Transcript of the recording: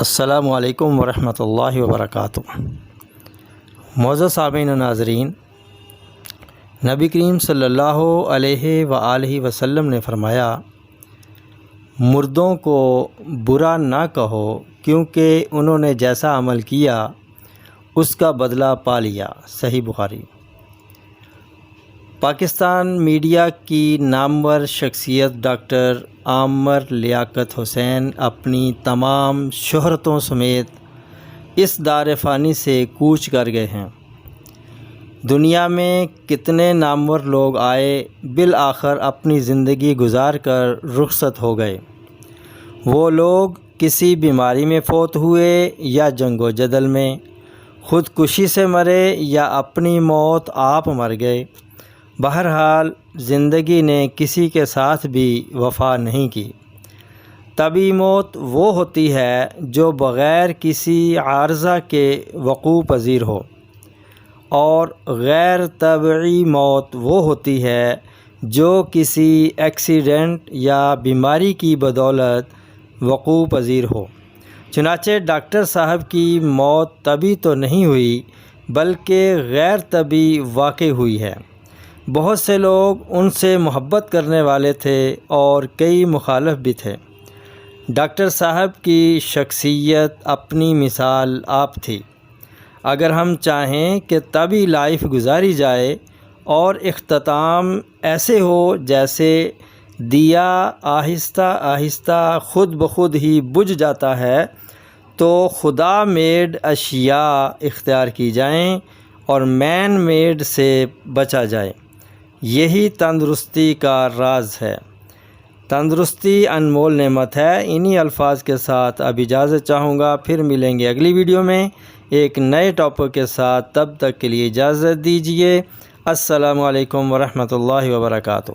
السلام علیکم ورحمۃ اللہ وبرکاتہ۔ معزز سامعین و ناظرین، نبی کریم صلی اللہ علیہ وآلہ وسلم نے فرمایا، مردوں کو برا نہ کہو کیونکہ انہوں نے جیسا عمل کیا اس کا بدلہ پا لیا۔ صحیح بخاری۔ پاکستان میڈیا کی نامور شخصیت ڈاکٹر عامر لیاقت حسین اپنی تمام شہرتوں سمیت اس دار فانی سے کوچ کر گئے ہیں۔ دنیا میں کتنے نامور لوگ آئے، بالآخر اپنی زندگی گزار کر رخصت ہو گئے۔ وہ لوگ کسی بیماری میں فوت ہوئے یا جنگ و جدل میں، خودکشی سے مرے یا اپنی موت آپ مر گئے۔ بہرحال زندگی نے کسی کے ساتھ بھی وفا نہیں کی۔ طبعی موت وہ ہوتی ہے جو بغیر کسی عارضہ کے وقوع پذیر ہو، اور غیر طبعی موت وہ ہوتی ہے جو کسی ایکسیڈنٹ یا بیماری کی بدولت وقوع پذیر ہو۔ چنانچہ ڈاکٹر صاحب کی موت طبعی تو نہیں ہوئی بلکہ غیر طبعی واقع ہوئی ہے۔ بہت سے لوگ ان سے محبت کرنے والے تھے اور کئی مخالف بھی تھے۔ ڈاکٹر صاحب کی شخصیت اپنی مثال آپ تھی۔ اگر ہم چاہیں کہ طبعی لائف گزاری جائے اور اختتام ایسے ہو جیسے دیا آہستہ آہستہ خود بخود ہی بجھ جاتا ہے، تو خدا میڈ اشیاء اختیار کی جائیں اور مین میڈ سے بچا جائے۔ یہی تندرستی کا راز ہے۔ تندرستی انمول نعمت ہے۔ انہی الفاظ کے ساتھ اب اجازت چاہوں گا، پھر ملیں گے اگلی ویڈیو میں ایک نئے ٹاپک کے ساتھ۔ تب تک کے لیے اجازت دیجیے۔ السلام علیکم ورحمۃ اللہ وبرکاتہ۔